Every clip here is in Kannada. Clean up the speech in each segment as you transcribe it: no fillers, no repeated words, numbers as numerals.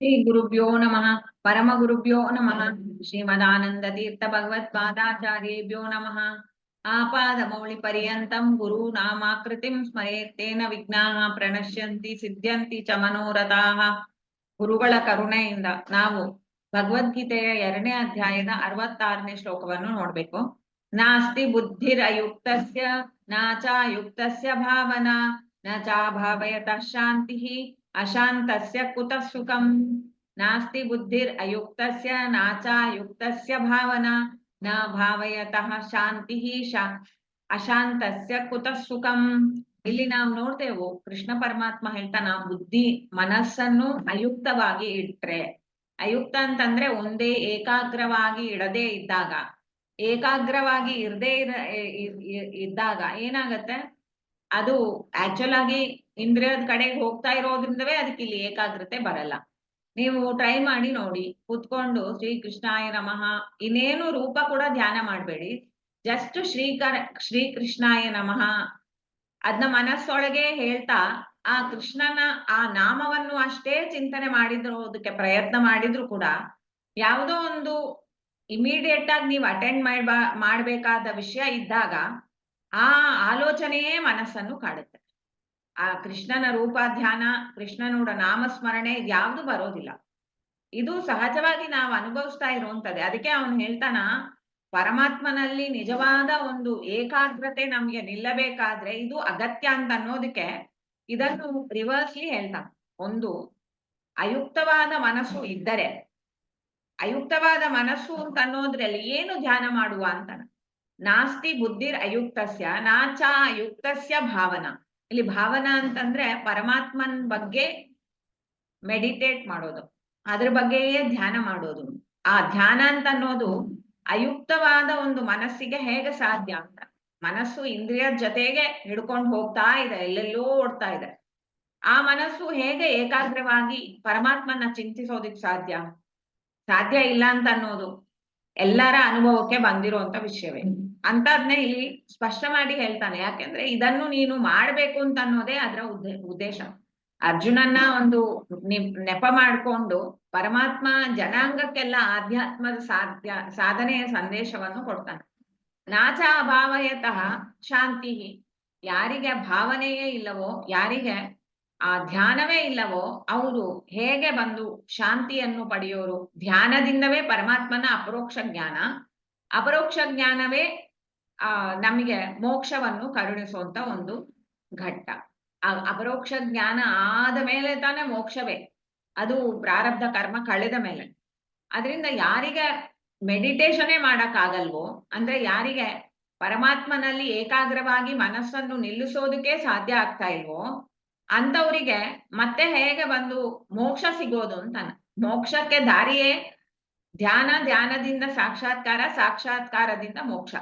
ಶ್ರೀ ಗುರುಭ್ಯೋ ನಮಃ ಪರಮ ಗುರುಭ್ಯೋ ನಮಃ ಶ್ರೀಮದಾನಂದ ತೀರ್ಥ ಭಗವತ್ಪಾದಾಚಾರ್ಯೇಭ್ಯೋ ನಮಃ ಆಪಾದ ಮೌಳಿ ಪರ್ಯಂತಂ ಗುರು ನಾಮಾಕೃತಿಂ ಸ್ಮರೇತ್ತೇನ ವಿಘ್ನಾಃ ಪ್ರಣಶ್ಯಂತಿ ಸಿದ್ಧ್ಯಂತಿ ಚ ಮನೋರಥಾಃ. ಗುರುಗಳ ಕರುಣೆಯಿಂದ ನಾವು ಭಗವದ್ಗೀತೆಯ 2ನೇ ಅಧ್ಯಾಯದ 66ನೇ ಶ್ಲೋಕವನ್ನು ನೋಡ್ಬೇಕು. ನಾಸ್ತಿ ಬುದ್ಧಿರಯುಕ್ತಸ್ಯ ನಾಚಾಯುಕ್ತಸ್ಯ ಭಾವನಾ ನ ಚಾಭಾವಯತಃ ಶಾಂತಿಃ ಅಶಾಂತಸ್ಯ ಕುತಃ ಸುಖಂ. ನಾಸ್ತಿ ಬುದ್ಧಿರಯುಕ್ತಸ್ಯ ನಾಚಾಯುಕ್ತಸ್ಯ ಭಾವನಾ ನ ಭಾವಯತಃ ಶಾಂತಿಃ ಅಶಾಂತಸ್ಯ ಕುತಃ ಸುಖಂ. ಇಲ್ಲಿ ನಾವು ನೋಡ್ತೇವೆ ಕೃಷ್ಣ ಪರಮಾತ್ಮ ಹೇಳ್ತಾನ, ಬುದ್ಧಿ ಮನಸ್ಸನ್ನು ಅಯುಕ್ತವಾಗಿ ಇಟ್ರೆ, ಅಯುಕ್ತ ಅಂತಂದ್ರೆ ಒಂದೇ ಏಕಾಗ್ರವಾಗಿ ಇಡದೇ ಇದ್ದಾಗ, ಏಕಾಗ್ರವಾಗಿ ಇದ್ದಾಗ ಏನಾಗತ್ತೆ, ಅದು ಆಕ್ಚುಲ್ ಆಗಿ ಇಂದ್ರಿಯದ ಕಡೆಗೆ ಹೋಗ್ತಾ ಇರೋದ್ರಿಂದವೇ ಅದಕ್ಕೆ ಇಲ್ಲಿ ಏಕಾಗ್ರತೆ ಬರಲ್ಲ. ನೀವು ಟ್ರೈ ಮಾಡಿ ನೋಡಿ, ಕೂತ್ಕೊಂಡು ಶ್ರೀ ಕೃಷ್ಣಾಯ ನಮಃ, ಇನ್ನೇನು ರೂಪ ಕೂಡ ಧ್ಯಾನ ಮಾಡಬೇಡಿ, ಜಸ್ಟ್ ಶ್ರೀ ಕೃಷ್ಣಾಯ ನಮಃ ಅದನ್ನ ಮನಸ್ಸೊಳಗೆ ಹೇಳ್ತಾ ಆ ಕೃಷ್ಣನ ಆ ನಾಮವನ್ನು ಅಷ್ಟೇ ಚಿಂತನೆ ಮಾಡಿದ್ರೋದಕ್ಕೆ ಪ್ರಯತ್ನ ಮಾಡಿದ್ರು ಕೂಡ, ಯಾವುದೋ ಒಂದು ಇಮಿಡಿಯೇಟ್ ಆಗಿ ನೀವು ಅಟೆಂಡ್ ಮಾಡ್ಬೇಕಾದ ವಿಷಯ ಇದ್ದಾಗ ಆ ಆಲೋಚನೆಯೇ ಮನಸ್ಸನ್ನು ಕಾಡುತ್ತೆ. ಆ ಕೃಷ್ಣನ ರೂಪ ಧ್ಯಾನ, ಕೃಷ್ಣನೋಡ ನಾಮಸ್ಮರಣೆ ಯಾವುದು ಬರೋದಿಲ್ಲ. ಇದು ಸಹಜವಾಗಿ ನಾವು ಅನುಭವಿಸ್ತಾ ಇರುವಂತದ್ದೇ. ಅದಕ್ಕೆ ಅವನು ಹೇಳ್ತಾನ, ಪರಮಾತ್ಮನಲ್ಲಿ ನಿಜವಾದ ಒಂದು ಏಕಾಗ್ರತೆ ನಮ್ಗೆ ನಿಲ್ಲಬೇಕಾದ್ರೆ ಇದು ಅಗತ್ಯ ಅಂತ ಅನ್ನೋದಕ್ಕೆ ಇದನ್ನು ರಿವರ್ಸ್ಲಿ ಹೇಳ್ತಾನ. ಒಂದು ಅಯುಕ್ತವಾದ ಮನಸ್ಸು ಇದ್ದರೆ, ಅಯುಕ್ತವಾದ ಮನಸ್ಸು ಅಂತ ಅನ್ನೋದ್ರಲ್ಲಿ ಏನು ಧ್ಯಾನ ಮಾಡುವ ಅಂತಾನ. ನಾಸ್ತಿ ಬುದ್ಧಿರ್ ಅಯುಕ್ತಸ್ಯ ನಾಚ ಅಯುಕ್ತಸ್ಯ ಭಾವನಾ. ಇಲ್ಲಿ ಭಾವನಾ ಅಂತಂದ್ರೆ ಪರಮಾತ್ಮನ್ ಬಗ್ಗೆ ಮೆಡಿಟೇಟ್ ಮಾಡೋದು, ಅದ್ರ ಬಗ್ಗೆಯೇ ಧ್ಯಾನ ಮಾಡೋದು. ಆ ಧ್ಯಾನ ಅಂತ ಅನ್ನೋದು ಅಯುಕ್ತವಾದ ಒಂದು ಮನಸ್ಸಿಗೆ ಹೇಗೆ ಸಾಧ್ಯ ಅಂತ. ಮನಸ್ಸು ಇಂದ್ರಿಯ ಜೊತೆಗೆ ಹಿಡ್ಕೊಂಡು ಹೋಗ್ತಾ ಇದೆ, ಎಲ್ಲೆಲ್ಲೋ ಓಡ್ತಾ ಇದೆ. ಆ ಮನಸ್ಸು ಹೇಗೆ ಏಕಾಗ್ರವಾಗಿ ಪರಮಾತ್ಮನ ಚಿಂತಿಸೋದಿಕ್ ಸಾಧ್ಯ? ಸಾಧ್ಯ ಇಲ್ಲ ಅಂತ ಅನ್ನೋದು ಎಲ್ಲರ ಅನುಭವಕ್ಕೆ ಬಂದಿರುವಂತ ವಿಷಯವೇ. ಅಂತದ್ನೇ ಇಲ್ಲಿ ಸ್ಪಷ್ಟ ಮಾಡಿ ಹೇಳ್ತಾನೆ. ಯಾಕೆಂದ್ರೆ ಇದನ್ನು ನೀನು ಮಾಡ್ಬೇಕು ಅಂತ ಅನ್ನೋದೇ ಅದರ ಉದ್ದೇಶ. ಅರ್ಜುನನ್ನ ಒಂದು ನೆಪ ಮಾಡ್ಕೊಂಡು ಪರಮಾತ್ಮ ಜನಾಂಗಕ್ಕೆಲ್ಲ ಆಧ್ಯಾತ್ಮದ ಸಾಧನೆಯ ಸಂದೇಶವನ್ನು ಕೊಡ್ತಾನೆ. ನಾಚ ಅಭಾವಯತಃ ಶಾಂತಿ. ಯಾರಿಗೆ ಭಾವನೆಯೇ ಇಲ್ಲವೋ, ಯಾರಿಗೆ ಆ ಧ್ಯಾನವೇ ಇಲ್ಲವೋ ಅವರು ಹೇಗೆ ಬಂದು ಶಾಂತಿಯನ್ನು ಪಡೆಯೋರು? ಧ್ಯಾನದಿಂದವೇ ಪರಮಾತ್ಮನ ಅಪರೋಕ್ಷ ಜ್ಞಾನ, ಅಪರೋಕ್ಷ ಜ್ಞಾನವೇ ನಮಗೆ ಮೋಕ್ಷವನ್ನು ಕರುಣಿಸುವಂತ ಒಂದು ಘಟ್ಟ. ಆ ಅಪರೋಕ್ಷ ಜ್ಞಾನ ಆದ ಮೇಲೆ ತಾನೇ ಮೋಕ್ಷವೇ, ಅದು ಪ್ರಾರಬ್ಧ ಕರ್ಮ ಕಳೆದ ಮೇಲೆ. ಅದರಿಂದ ಯಾರಿಗೆ ಮೆಡಿಟೇಷನ್ನೇ ಆಗಲ್ವೋ, ಅಂದ್ರೆ ಯಾರಿಗೆ ಪರಮಾತ್ಮನಲ್ಲಿ ಏಕಾಗ್ರವಾಗಿ ಮನಸ್ಸನ್ನು ನಿಲ್ಲಿಸೋದಕ್ಕೆ ಸಾಧ್ಯ ಆಗ್ತಾ ಇಲ್ವೋ ಅಂತವರಿಗೆ ಮತ್ತೆ ಹೇಗೆ ಬಂದು ಮೋಕ್ಷ ಸಿಗೋದು ಅಂತಾನ. ಮೋಕ್ಷಕ್ಕೆ ದಾರಿಯೇ ಧ್ಯಾನ, ಧ್ಯಾನದಿಂದ ಸಾಕ್ಷಾತ್ಕಾರ, ಸಾಕ್ಷಾತ್ಕಾರದಿಂದ ಮೋಕ್ಷ.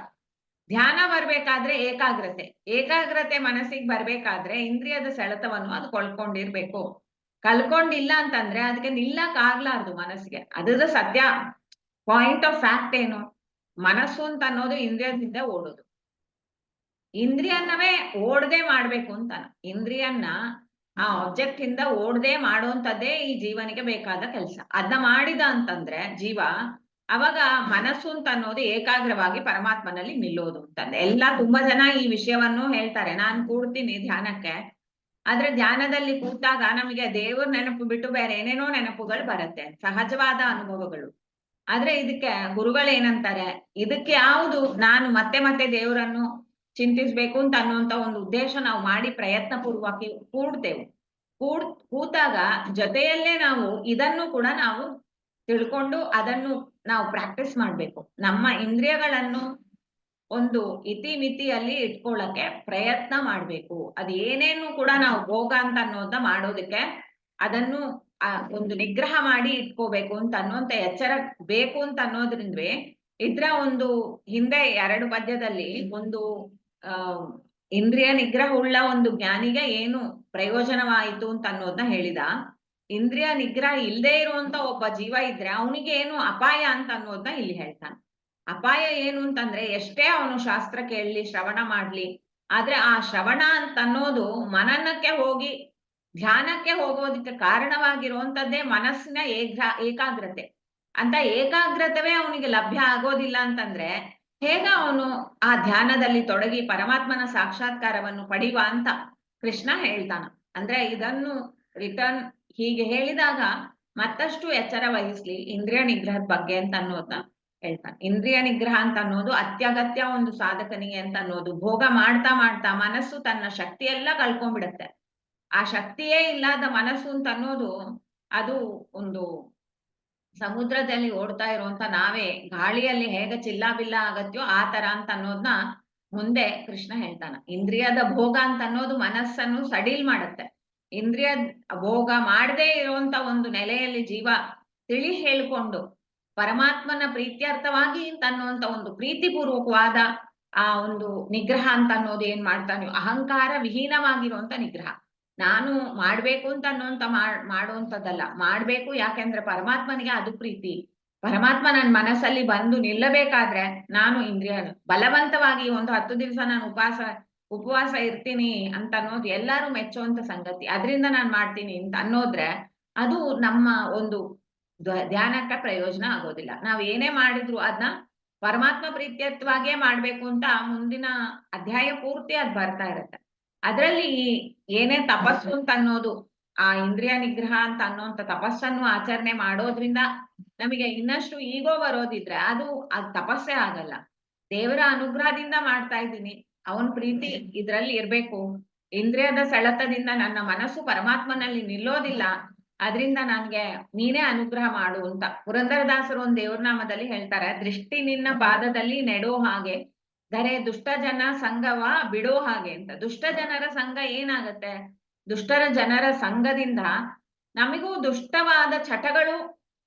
ಧ್ಯಾನ ಬರ್ಬೇಕಾದ್ರೆ ಏಕಾಗ್ರತೆ, ಏಕಾಗ್ರತೆ ಮನಸ್ಸಿಗೆ ಬರ್ಬೇಕಾದ್ರೆ ಇಂದ್ರಿಯದ ಸೆಳೆತವನ್ನು ಅದು ಕಲ್ಕೊಂಡಿಲ್ಲ ಅಂತಂದ್ರೆ ಅದಕ್ಕೆ ನಿಲ್ಲಕ್ ಆಗ್ಲಾರ್ದು ಮನಸ್ಸಿಗೆ. ಅದ್ರ ಸತ್ಯ ಪಾಯಿಂಟ್ ಆಫ್ ಫ್ಯಾಕ್ಟ್ ಏನು? ಮನಸ್ಸು ಅಂತ ಅನ್ನೋದು ಇಂದ್ರಿಯದಿಂದ ಓಡೋದು. ಇಂದ್ರಿಯನ್ನವೇ ಓಡದೆ ಮಾಡ್ಬೇಕು ಅಂತಾನ. ಇಂದ್ರಿಯನ್ನ ಆ ಆಬ್ಜೆಕ್ಟ್ ಇಂದ ಓಡದೆ ಮಾಡುವಂತದ್ದೇ ಈ ಜೀವನಿಗೆ ಬೇಕಾದ ಕೆಲಸ. ಅದನ್ನ ಮಾಡಿದ ಅಂತಂದ್ರೆ ಜೀವ, ಅವಾಗ ಮನಸ್ಸು ಅಂತ ಅನ್ನೋದು ಏಕಾಗ್ರವಾಗಿ ಪರಮಾತ್ಮನಲ್ಲಿ ನಿಲ್ಲೋದು ಅಂತಂದ್ರೆ. ತುಂಬಾ ಜನ ಈ ವಿಷಯವನ್ನು ಹೇಳ್ತಾರೆ, ನಾನು ಕೂಡ್ತೀನಿ ಧ್ಯಾನಕ್ಕೆ, ಆದ್ರೆ ಧ್ಯಾನದಲ್ಲಿ ಕೂತಾಗ ನಮಗೆ ದೇವ್ರ ನೆನಪು ಬಿಟ್ಟು ಬೇರೆ ಏನೇನೋ ನೆನಪುಗಳು ಬರುತ್ತೆ, ಸಹಜವಾದ ಅನುಭವಗಳು. ಆದ್ರೆ ಇದಕ್ಕೆ ಗುರುಗಳೇನಂತಾರೆ, ಇದಕ್ಕೆ ಯಾವುದು ನಾನು ಮತ್ತೆ ಮತ್ತೆ ದೇವರನ್ನು ಚಿಂತಿಸ್ಬೇಕು ಅಂತ ಅನ್ನುವಂತ ಒಂದು ಉದ್ದೇಶ ನಾವು ಮಾಡಿ ಪ್ರಯತ್ನ ಪೂರ್ವಕವಾಗಿ ಕೂತಾಗ ಜೊತೆಯಲ್ಲೇ ನಾವು ಇದನ್ನು ಕೂಡ ನಾವು ತಿಳ್ಕೊಂಡು ಅದನ್ನು ನಾವು ಪ್ರಾಕ್ಟೀಸ್ ಮಾಡ್ಬೇಕು. ನಮ್ಮ ಇಂದ್ರಿಯಗಳನ್ನು ಒಂದು ಇತಿಮಿತಿಯಲ್ಲಿ ಇಟ್ಕೊಳ್ಳಕ್ಕೆ ಪ್ರಯತ್ನ ಮಾಡ್ಬೇಕು. ಅದು ಏನೇನು ಕೂಡ ನಾವು ಭೋಗ ಅಂತ ಅನ್ನೋದನ್ನ ಮಾಡೋದಕ್ಕೆ ಅದನ್ನು ಒಂದು ನಿಗ್ರಹ ಮಾಡಿ ಇಟ್ಕೋಬೇಕು ಅಂತ ಅನ್ನುವಂತ ಎಚ್ಚರ ಬೇಕು ಅಂತ ಅನ್ನೋದ್ರಿಂದವೇ ಇದ್ರ ಒಂದು ಹಿಂದೆ 2 ಪದ್ಯದಲ್ಲಿ ಒಂದು ಇಂದ್ರಿಯ ನಿಗ್ರಹ ಉಳ್ಳ ಒಂದು ಜ್ಞಾನಿಗೆ ಏನು ಪ್ರಯೋಜನವಾಯಿತು ಅಂತ ಅನ್ನೋದನ್ನ ಹೇಳಿದ. ಇಂದ್ರಿಯ ನಿಗ್ರಹ ಇಲ್ಲದೆ ಇರುವಂತ ಒಬ್ಬ ಜೀವ ಇದ್ರೆ ಅವನಿಗೆ ಏನು ಅಪಾಯ ಅಂತ ಅನ್ನೋದನ್ನ ಇಲ್ಲಿ ಹೇಳ್ತಾನೆ. ಅಪಾಯ ಏನು ಅಂತಂದ್ರೆ, ಎಷ್ಟೇ ಅವನು ಶಾಸ್ತ್ರ ಕೇಳಲಿ, ಶ್ರವಣ ಮಾಡ್ಲಿ, ಆದ್ರೆ ಆ ಶ್ರವಣ ಅಂತ ಅನ್ನೋದು ಮನನಕ್ಕೆ ಹೋಗಿ ಧ್ಯಾನಕ್ಕೆ ಹೋಗೋದಕ್ಕೆ ಕಾರಣವಾಗಿರುವಂತದ್ದೇ ಮನಸ್ಸಿನ ಏಕಾಗ್ರತೆ. ಅಂತ ಏಕಾಗ್ರತೆವೇ ಅವನಿಗೆ ಲಭ್ಯ ಆಗೋದಿಲ್ಲ ಅಂತಂದ್ರೆ ಹೇಗ ಅವನು ಆ ಧ್ಯಾನದಲ್ಲಿ ತೊಡಗಿ ಪರಮಾತ್ಮನ ಸಾಕ್ಷಾತ್ಕಾರವನ್ನು ಪಡೆಯುವ ಅಂತ ಕೃಷ್ಣ ಹೇಳ್ತಾನ. ಅಂದ್ರೆ ಇದನ್ನು ರಿಟರ್ನ್ ಹೀಗೆ ಹೇಳಿದಾಗ ಮತ್ತಷ್ಟು ಎಚ್ಚರ ವಹಿಸ್ಲಿ ಇಂದ್ರಿಯ ನಿಗ್ರಹದ ಬಗ್ಗೆ ಅಂತ ಅನ್ನೋದನ್ನ ಹೇಳ್ತಾನೆ. ಇಂದ್ರಿಯ ನಿಗ್ರಹ ಅಂತ ಅನ್ನೋದು ಅತ್ಯಗತ್ಯ ಒಂದು ಸಾಧಕನಿಗೆ ಅಂತ ಅನ್ನೋದು. ಭೋಗ ಮಾಡ್ತಾ ಮಾಡ್ತಾ ಮನಸ್ಸು ತನ್ನ ಶಕ್ತಿ ಎಲ್ಲ ಕಳ್ಕೊಂಡ್ಬಿಡತ್ತೆ. ಆ ಶಕ್ತಿಯೇ ಇಲ್ಲದ ಮನಸ್ಸು ಅಂತ ಅನ್ನೋದು ಅದು ಒಂದು ಸಮುದ್ರದಲ್ಲಿ ಓಡ್ತಾ ಇರುವಂತ ನಾವೇ ಗಾಳಿಯಲ್ಲಿ ಹೇಗೆ ಚಿಲ್ಲಾಬಿಲ್ಲ ಆಗತ್ಯೋ ಆ ತರ ಅಂತ ಅನ್ನೋದನ್ನ ಮುಂದೆ ಕೃಷ್ಣ ಹೇಳ್ತಾನ. ಇಂದ್ರಿಯದ ಭೋಗ ಅಂತ ಅನ್ನೋದು ಮನಸ್ಸನ್ನು ಸಡಿಲ್ ಮಾಡುತ್ತೆ. ಇಂದ್ರಿಯ ಭೋಗ ಮಾಡದೇ ಇರುವಂತ ಒಂದು ನೆಲೆಯಲ್ಲಿ ಜೀವ ತಿಳಿ ಹೇಳ್ಕೊಂಡು ಪರಮಾತ್ಮನ ಪ್ರೀತ್ಯರ್ಥವಾಗಿ ಅಂತ ಅನ್ನುವಂತ ಒಂದು ಪ್ರೀತಿಪೂರ್ವಕವಾದ ಆ ಒಂದು ನಿಗ್ರಹ ಅಂತ ಅನ್ನೋದು ಏನ್ ಮಾಡ್ತಾನೆ, ಅಹಂಕಾರ ವಿಹೀನವಾಗಿರುವಂತ ನಿಗ್ರಹ. ನಾನು ಮಾಡ್ಬೇಕು ಅಂತ ಅನ್ನೋಂತ ಮಾಡುವಂತದ್ದಲ್ಲ, ಮಾಡ್ಬೇಕು ಯಾಕೆಂದ್ರೆ ಪರಮಾತ್ಮನಿಗೆ ಅದು ಪ್ರೀತಿ. ಪರಮಾತ್ಮ ನನ್ನ ಮನಸ್ಸಲ್ಲಿ ಬಂದು ನಿಲ್ಲಬೇಕಾದ್ರೆ ನಾನು ಇಂದ್ರಿಯ ಬಲವಂತವಾಗಿ ಒಂದು 10 ದಿವಸ ನಾನು ಉಪವಾಸ ಇರ್ತೀನಿ ಅಂತ ಅನ್ನೋದು ಎಲ್ಲರೂ ಮೆಚ್ಚುವಂತ ಸಂಗತಿ. ಅದರಿಂದ ನಾನು ಮಾಡ್ತೀನಿ ಅಂತ ಅನ್ನೋದ್ರೆ ಅದು ನಮ್ಮ ಒಂದು ಧ್ಯಾನಕ್ಕೆ ಪ್ರಯೋಜನ ಆಗೋದಿಲ್ಲ. ನಾವ್ ಏನೇ ಮಾಡಿದ್ರು ಅದನ್ನ ಪರಮಾತ್ಮ ಪ್ರೀತ್ಯರ್ಥವಾಗಿಯೇ ಮಾಡ್ಬೇಕು ಅಂತ ಮುಂದಿನ ಅಧ್ಯಾಯ ಪೂರ್ತಿ ಅದ್ ಬರ್ತಾ ಇರತ್ತೆ. ಅದರಲ್ಲಿ ಏನೇ ತಪಸ್ಸು ಅಂತ ಅನ್ನೋದು ಆ ಇಂದ್ರಿಯ ನಿಗ್ರಹ ಅಂತ ಅನ್ನೋಂಥ ತಪಸ್ಸನ್ನು ಆಚರಣೆ ಮಾಡೋದ್ರಿಂದ ನಮಗೆ ಇನ್ನಷ್ಟು ಈಗೋ ಬರೋದಿದ್ರೆ ಅದು ತಪಸ್ಸೇ ಆಗಲ್ಲ. ದೇವರ ಅನುಗ್ರಹದಿಂದ ಮಾಡ್ತಾ ಇದ್ದೀನಿ, ಅವನ್ ಪ್ರೀತಿ ಇದ್ರಲ್ಲಿ ಇರ್ಬೇಕು. ಇಂದ್ರಿಯದ ಸೆಳೆತದಿಂದ ನನ್ನ ಮನಸ್ಸು ಪರಮಾತ್ಮನಲ್ಲಿ ನಿಲ್ಲೋದಿಲ್ಲ, ಅದರಿಂದ ನನ್ಗೆ ನೀನೇ ಅನುಗ್ರಹ ಮಾಡು ಅಂತ ಪುರಂದರದಾಸರು ಒಂದು ದೇವ್ರ ನಾಮದಲ್ಲಿ ಹೇಳ್ತಾರೆ. ದೃಷ್ಟಿ ನಿನ್ನ ಪಾದದಲ್ಲಿ ನೆಡೋ ಹಾಗೆ ಧರೆ ದುಷ್ಟ ಜನ ಸಂಘವ ಬಿಡೋ ಹಾಗೆ ಅಂತ. ದುಷ್ಟ ಜನರ ಸಂಘ ಏನಾಗತ್ತೆ, ದುಷ್ಟರ ಜನರ ಸಂಘದಿಂದ ನಮಿಗೂ ದುಷ್ಟವಾದ ಚಟಗಳು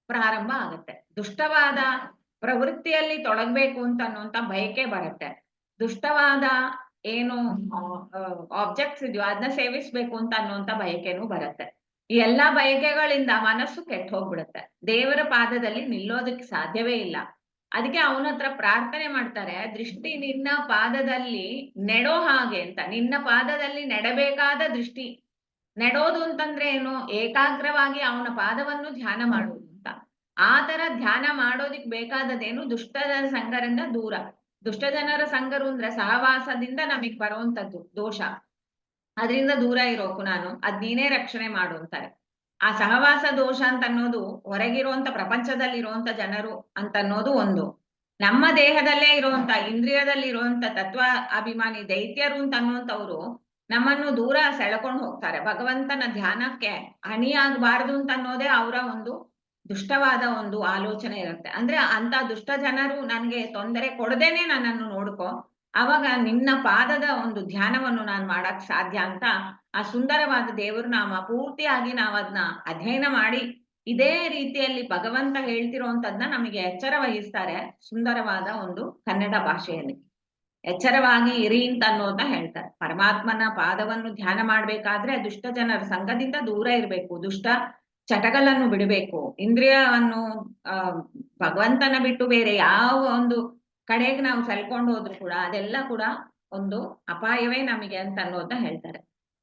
ಪ್ರಾರಂಭ ಆಗತ್ತೆ. ದುಷ್ಟವಾದ ಪ್ರವೃತ್ತಿಯಲ್ಲಿ ತೊಡಗ್ಬೇಕು ಅಂತ ಅನ್ನುವಂತ ಬಯಕೆ ಬರುತ್ತೆ. ದುಷ್ಟವಾದ ಏನು ಆಬ್ಜೆಕ್ಟ್ಸ್ ಇದೆಯೋ ಅದನ್ನ ಸೇವಿಸ್ಬೇಕು ಅಂತ ಅನ್ನುವಂತ ಬಯಕೆನೂ ಬರುತ್ತೆ. ಈ ಎಲ್ಲಾ ಬಯಕೆಗಳಿಂದ ಮನಸ್ಸು ಕೆಟ್ಟ ಹೋಗ್ಬಿಡುತ್ತೆ. ದೇವರ ಪಾದದಲ್ಲಿ ನಿಲ್ಲೋದಕ್ಕೆ ಸಾಧ್ಯವೇ ಇಲ್ಲ. ಅದಕ್ಕೆ ಅವನ ಹತ್ರ ಪ್ರಾರ್ಥನೆ ಮಾಡ್ತಾರೆ, ದೃಷ್ಟಿ ನಿನ್ನ ಪಾದದಲ್ಲಿ ನೆಡೋ ಹಾಗೆ ಅಂತ. ನಿನ್ನ ಪಾದದಲ್ಲಿ ನೆಡಬೇಕಾದ ದೃಷ್ಟಿ. ನೆಡೋದು ಅಂತಂದ್ರೆ ಏನು, ಏಕಾಗ್ರವಾಗಿ ಅವನ ಪಾದವನ್ನು ಧ್ಯಾನ ಮಾಡುವುದು ಅಂತ. ಆ ತರ ಧ್ಯಾನ ಮಾಡೋದಿಕ್ ಬೇಕಾದದೇನು, ದುಷ್ಟರ ಸಂಘರಿಂದ ದೂರ. ದುಷ್ಟ ಜನರ ಸಂಘರು ಅಂದ್ರೆ ಸಹವಾಸದಿಂದ ನಮಗ್ ಬರುವಂತದ್ದು ದೋಷ. ಅದರಿಂದ ದೂರ ಇರೋಕು ನಾನು, ಅದ್ ನೀನೇ ರಕ್ಷಣೆ ಮಾಡು ಅಂತಾರೆ. ಆ ಸಹವಾಸ ದೋಷ ಅಂತ ಅನ್ನೋದು ಹೊರಗಿರುವಂತ ಪ್ರಪಂಚದಲ್ಲಿ ಇರುವಂತ ಜನರು ಅಂತ ಅನ್ನೋದು ಒಂದು. ನಮ್ಮ ದೇಹದಲ್ಲೇ ಇರುವಂತ ಇಂದ್ರಿಯದಲ್ಲಿ ಇರುವಂತ ತತ್ವ ಅಭಿಮಾನಿ ದೈತ್ಯರು ಅಂತ ಅನ್ನುವಂಥವ್ರು ನಮ್ಮನ್ನು ದೂರ ಸೆಳ್ಕೊಂಡು ಹೋಗ್ತಾರೆ. ಭಗವಂತನ ಧ್ಯಾನಕ್ಕೆ ಹಣಿಯಾಗಬಾರದು ಅಂತ ಅನ್ನೋದೇ ಅವರ ಒಂದು ದುಷ್ಟವಾದ ಒಂದು ಆಲೋಚನೆ ಇರುತ್ತೆ. ಅಂದ್ರೆ ಅಂತ ದುಷ್ಟ ಜನರು ನನ್ಗೆ ತೊಂದರೆ ಕೊಡದೇನೆ ನನ್ನನ್ನು ನೋಡ್ಕೊ, ಅವಾಗ ನಿನ್ನ ಪಾದದ ಒಂದು ಧ್ಯಾನವನ್ನು ನಾನು ಮಾಡಕ್ ಸಾಧ್ಯ ಅಂತ ಆ ಸುಂದರವಾದ ದೇವ್ರ ನಾಮ ಪೂರ್ತಿಯಾಗಿ ನಾವ್ ಅದನ್ನ ಅಧ್ಯಯನ ಮಾಡಿ ಇದೇ ರೀತಿಯಲ್ಲಿ ಭಗವಂತ ಹೇಳ್ತಿರೋಂಥದ್ನ ನಮಗೆ ಎಚ್ಚರ ವಹಿಸ್ತಾರೆ ಸುಂದರವಾದ ಒಂದು ಕನ್ನಡ ಭಾಷೆಯಲ್ಲಿ. ಎಚ್ಚರವಾಗಿ ಇರಿ ಅಂತ ಅನ್ನೋದನ್ನ ಹೇಳ್ತಾರೆ. ಪರಮಾತ್ಮನ ಪಾದವನ್ನು ಧ್ಯಾನ ಮಾಡ್ಬೇಕಾದ್ರೆ ದುಷ್ಟ ಜನರ ಸಂಘದಿಂದ ದೂರ ಇರಬೇಕು, ದುಷ್ಟ ಚಟಗಳನ್ನು ಬಿಡಬೇಕು, ಇಂದ್ರಿಯವನ್ನು ಭಗವಂತನ ಬಿಟ್ಟು ಬೇರೆ ಯಾವ ಒಂದು ಕಡೆಗೆ ನಾವು ಸೆಲ್ಕೊಂಡು ಹೋದ್ರು ಕೂಡ ಅದೆಲ್ಲ ಕೂಡ ಒಂದು ಅಪಾಯವೇ ನಮಗೆ ಅಂತ ಅನ್ನೋದನ್ನ ಹೇಳ್ತಾರೆ.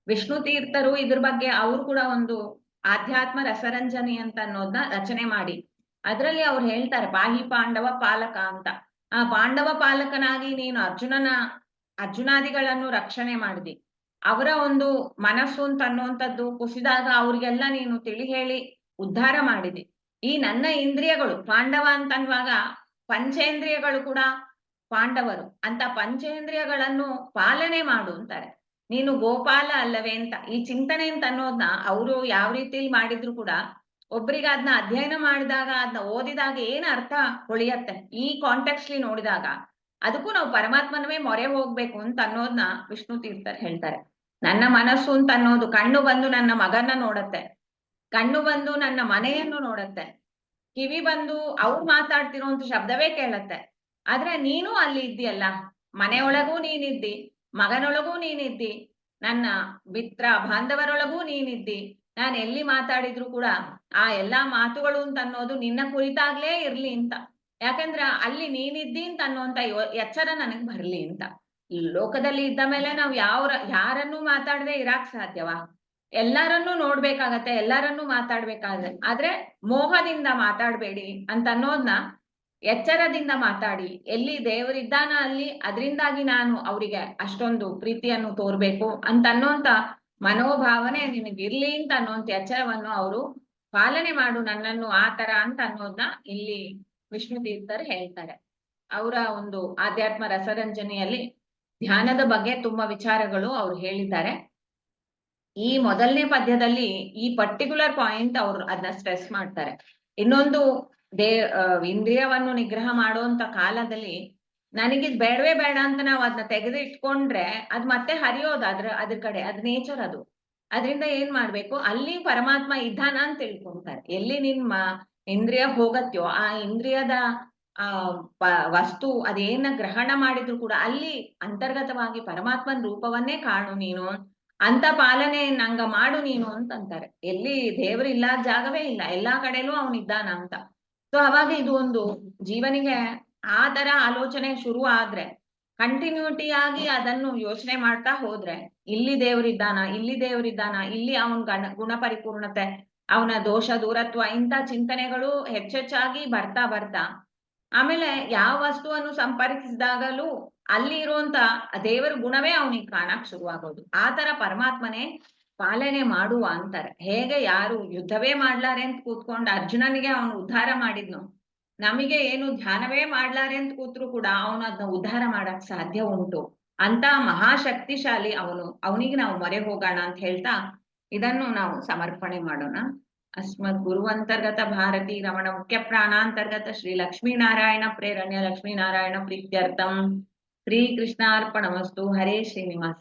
ವಿಷ್ಣು ತೀರ್ಥರು ಇದ್ರ ಬಗ್ಗೆ ಅವರು ಕೂಡ ಒಂದು ಆಧ್ಯಾತ್ಮ ರಸರಂಜನಿ ಅಂತ ಅನ್ನೋದನ್ನ ರಚನೆ ಮಾಡಿ ಅದರಲ್ಲಿ ಅವ್ರು ಹೇಳ್ತಾರೆ, ಪಾಹಿ ಪಾಂಡವ ಪಾಲಕ ಅಂತ. ಆ ಪಾಂಡವ ಪಾಲಕನಾಗಿ ನೀನು ಅರ್ಜುನಾದಿಗಳನ್ನು ರಕ್ಷಣೆ ಮಾಡಿದಿ. ಅವರ ಒಂದು ಮನಸ್ಸು ಅಂತ ಅನ್ನುವಂಥದ್ದು ಕುಸಿದಾಗ ಅವ್ರಿಗೆಲ್ಲ ನೀನು ತಿಳಿ ಹೇಳಿ ಉದ್ಧಾರ ಮಾಡಿದಿ. ಈ ನನ್ನ ಇಂದ್ರಿಯಗಳು ಪಾಂಡವ ಅಂತ ಅನ್ನುವಾಗ ಪಂಚೇಂದ್ರಿಯಗಳು ಕೂಡ ಪಾಂಡವರು ಅಂತ ಪಂಚೇಂದ್ರಿಯಗಳನ್ನು ಪಾಲನೆ ಮಾಡು ಅಂತಾರೆ. ನೀನು ಗೋಪಾಲ ಅಲ್ಲವೇ ಅಂತ ಈ ಚಿಂತನೆ ಅಂತ ಅನ್ನೋದನ್ನ ಅವರು ಯಾವ ರೀತಿಲಿ ಮಾಡಿದ್ರು ಕೂಡ ಒಬ್ರಿಗೆ ಅದನ್ನ ಅಧ್ಯಯನ ಮಾಡಿದಾಗ ಅದನ್ನ ಓದಿದಾಗ ಏನ್ ಅರ್ಥ ಹೊಳಿಯತ್ತೆ ಈ ಕಾಂಟೆಕ್ಸ್ಲಿ ನೋಡಿದಾಗ, ಅದಕ್ಕೂ ನಾವು ಪರಮಾತ್ಮನವೇ ಮೊರೆ ಹೋಗ್ಬೇಕು ಅಂತ ಅನ್ನೋದನ್ನ ವಿಷ್ಣು ತೀರ್ಥರು ಹೇಳ್ತಾರೆ. ನನ್ನ ಮನಸ್ಸು ಅಂತ ಅನ್ನೋದು ಕಣ್ಣು ಬಂದು ನನ್ನ ಮಗನ ನೋಡತ್ತೆ, ಕಣ್ಣು ಬಂದು ನನ್ನ ಮನೆಯನ್ನು ನೋಡತ್ತೆ, ಕಿವಿ ಬಂದು ಅವ್ರು ಮಾತಾಡ್ತಿರೋಂಥ ಶಬ್ದವೇ ಕೇಳತ್ತೆ. ಆದ್ರೆ ನೀನು ಅಲ್ಲಿ ಇದ್ದೀಯಲ್ಲ, ಮನೆಯೊಳಗೂ ನೀನಿದ್ದಿ, ಮಗನೊಳಗೂ ನೀನಿದ್ದಿ, ನನ್ನ ಮಿತ್ರ ಬಾಂಧವರೊಳಗೂ ನೀನಿದ್ದಿ. ನಾನು ಎಲ್ಲಿ ಮಾತಾಡಿದ್ರು ಕೂಡ ಆ ಎಲ್ಲಾ ಮಾತುಗಳು ಅಂತ ಅನ್ನೋದು ನಿನ್ನ ಕುರಿತಾಗ್ಲೇ ಇರ್ಲಿ ಅಂತ. ಯಾಕಂದ್ರ ಅಲ್ಲಿ ನೀನಿದ್ದಿ ಅಂತ ಅನ್ನುವಂತ ಎಚ್ಚರ ನನಗ್ ಬರ್ಲಿ ಅಂತ. ಈ ಲೋಕದಲ್ಲಿ ಇದ್ದ ಮೇಲೆ ನಾವು ಯಾರನ್ನೂ ಮಾತಾಡದೆ ಇರಾಕ್ ಸಾಧ್ಯವಾ? ಎಲ್ಲರನ್ನೂ ನೋಡ್ಬೇಕಾಗತ್ತೆ, ಎಲ್ಲರನ್ನೂ ಮಾತಾಡ್ಬೇಕಾಗತ್ತೆ. ಆದ್ರೆ ಮೋಹದಿಂದ ಮಾತಾಡ್ಬೇಡಿ ಅಂತ ಅನ್ನೋದ್ನ ಎಚ್ಚರದಿಂದ ಮಾತಾಡಿ. ಎಲ್ಲಿ ದೇವರಿದ್ದಾನ ಅಲ್ಲಿ ಅದರಿಂದಾಗಿ ನಾನು ಅವರಿಗೆ ಅಷ್ಟೊಂದು ಪ್ರೀತಿಯನ್ನು ತೋರ್ಬೇಕು ಅಂತ ಅನ್ನೋಂತ ಮನೋಭಾವನೆ ನಿನಗಿರ್ಲಿ ಅಂತ ಅನ್ನೋಂತ ಎಚ್ಚರವನ್ನು ಅವರು ಪಾಲನೆ ಮಾಡು ನನ್ನನ್ನು ಆ ತರ ಅಂತ ಅನ್ನೋದನ್ನ ಇಲ್ಲಿ ವಿಷ್ಣು ತೀರ್ಥರು ಹೇಳ್ತಾರೆ. ಅವರ ಒಂದು ಆಧ್ಯಾತ್ಮ ರಸರಂಜನೆಯಲ್ಲಿ ಧ್ಯಾನದ ಬಗ್ಗೆ ತುಂಬಾ ವಿಚಾರಗಳು ಅವ್ರು ಹೇಳಿದ್ದಾರೆ. ಈ ಮೊದಲನೇ ಪದ್ಯದಲ್ಲಿ ಈ ಪರ್ಟಿಕ್ಯುಲರ್ ಪಾಯಿಂಟ್ ಅವ್ರು ಅದನ್ನ ಸ್ಟ್ರೆಸ್ ಮಾಡ್ತಾರೆ. ಇನ್ನೊಂದು ಇಂದ್ರಿಯವನ್ನು ನಿಗ್ರಹ ಮಾಡುವಂತ ಕಾಲದಲ್ಲಿ ನನಗಿದ್ ಬೇಡವೇ ಬೇಡ ಅಂತ ನಾವು ಅದನ್ನ ತೆಗೆದು ಇಟ್ಕೊಂಡ್ರೆ ಅದ್ ಮತ್ತೆ ಹರಿಯೋದು ಅದ್ರ ಕಡೆ, ಅದ್ ನೇಚರ್ ಅದು. ಅದ್ರಿಂದ ಏನ್ ಮಾಡ್ಬೇಕು, ಅಲ್ಲಿ ಪರಮಾತ್ಮ ಇದ್ದಾನ ಅಂತ ತಿಳ್ಕೊಂತಾರೆ. ಎಲ್ಲಿ ನಿಮ್ಮ ಇಂದ್ರಿಯ ಹೋಗತ್ಯೋ ಆ ಇಂದ್ರಿಯದ ಆ ವಸ್ತು ಅದೇನ ಗ್ರಹಣ ಮಾಡಿದ್ರು ಕೂಡ ಅಲ್ಲಿ ಅಂತರ್ಗತವಾಗಿ ಪರಮಾತ್ಮನ ರೂಪವನ್ನೇ ಕಾಣು ನೀನು ಅಂತ ಪಾಲನೆ ನಂಗ ಮಾಡು ನೀನು ಅಂತಂತಾರೆ. ಎಲ್ಲಿ ದೇವ್ರು ಇಲ್ಲದ ಜಾಗವೇ ಇಲ್ಲ, ಎಲ್ಲಾ ಕಡೆನೂ ಅವನಿದ್ದಾನ ಅಂತ. ಸೊ ಅವಾಗ ಇದು ಒಂದು ಜೀವನಿಗೆ ಆ ತರ ಆಲೋಚನೆ ಶುರು ಆದ್ರೆ ಕಂಟಿನ್ಯೂಟಿ ಆಗಿ ಅದನ್ನು ಯೋಚನೆ ಮಾಡ್ತಾ ಹೋದ್ರೆ ಇಲ್ಲಿ ದೇವರಿದ್ದಾನ, ಇಲ್ಲಿ ದೇವರಿದ್ದಾನ, ಇಲ್ಲಿ ಅವನ ಗುಣ ಪರಿಪೂರ್ಣತೆ, ಅವನ ದೋಷ ದೂರತ್ವ ಇಂಥ ಚಿಂತನೆಗಳು ಹೆಚ್ಚೆಚ್ಚಾಗಿ ಬರ್ತಾ ಬರ್ತಾ ಆಮೇಲೆ ಯಾವ ವಸ್ತುವನ್ನು ಸಂಪರ್ಕಿಸಿದಾಗಲೂ ಅಲ್ಲಿ ಇರುವಂತ ದೇವರ ಗುಣವೇ ಅವನಿಗೆ ಕಾಣಕ್ ಶುರುವಾಗೋದು. ಆ ತರ ಪರಮಾತ್ಮನೇ ಪಾಲನೆ ಮಾಡುವ ಅಂತಾರೆ. ಹೇಗೆ ಯಾರು ಯುದ್ಧವೇ ಮಾಡ್ಲಾರೆ ಅಂತ ಕೂತ್ಕೊಂಡು ಅರ್ಜುನನಿಗೆ ಅವನು ಉದ್ಧಾರ ಮಾಡಿದ್ನು, ನಮಗೆ ಏನು ಧ್ಯಾನವೇ ಮಾಡ್ಲಾರೆ ಅಂತ ಕೂತ್ರು ಕೂಡ ಅವನು ಅದನ್ನ ಉದ್ಧಾರ ಮಾಡಕ್ ಸಾಧ್ಯ ಉಂಟು. ಅಂತ ಮಹಾಶಕ್ತಿಶಾಲಿ ಅವನು, ಅವನಿಗೆ ನಾವು ಮೊರೆ ಹೋಗೋಣ ಅಂತ ಹೇಳ್ತಾ ಇದನ್ನು ನಾವು ಸಮರ್ಪಣೆ ಮಾಡೋಣ. ಅಸ್ಮದ್ ಗುರುವಂತರ್ಗತ ಭಾರತಿ ರಮಣ ಮುಖ್ಯ ಪ್ರಾಣಾಂತರ್ಗತ ಶ್ರೀ ಲಕ್ಷ್ಮೀನಾರಾಯಣ ಪ್ರೇರಣ್ಯ ಲಕ್ಷ್ಮೀನಾರಾಯಣ ಪ್ರೀತ್ಯರ್ಥಂ ಶ್ರೀ ಕೃಷ್ಣಾರ್ಪಣಮಸ್ತು. ಹರೇ ಶ್ರೀನಿವಾಸ.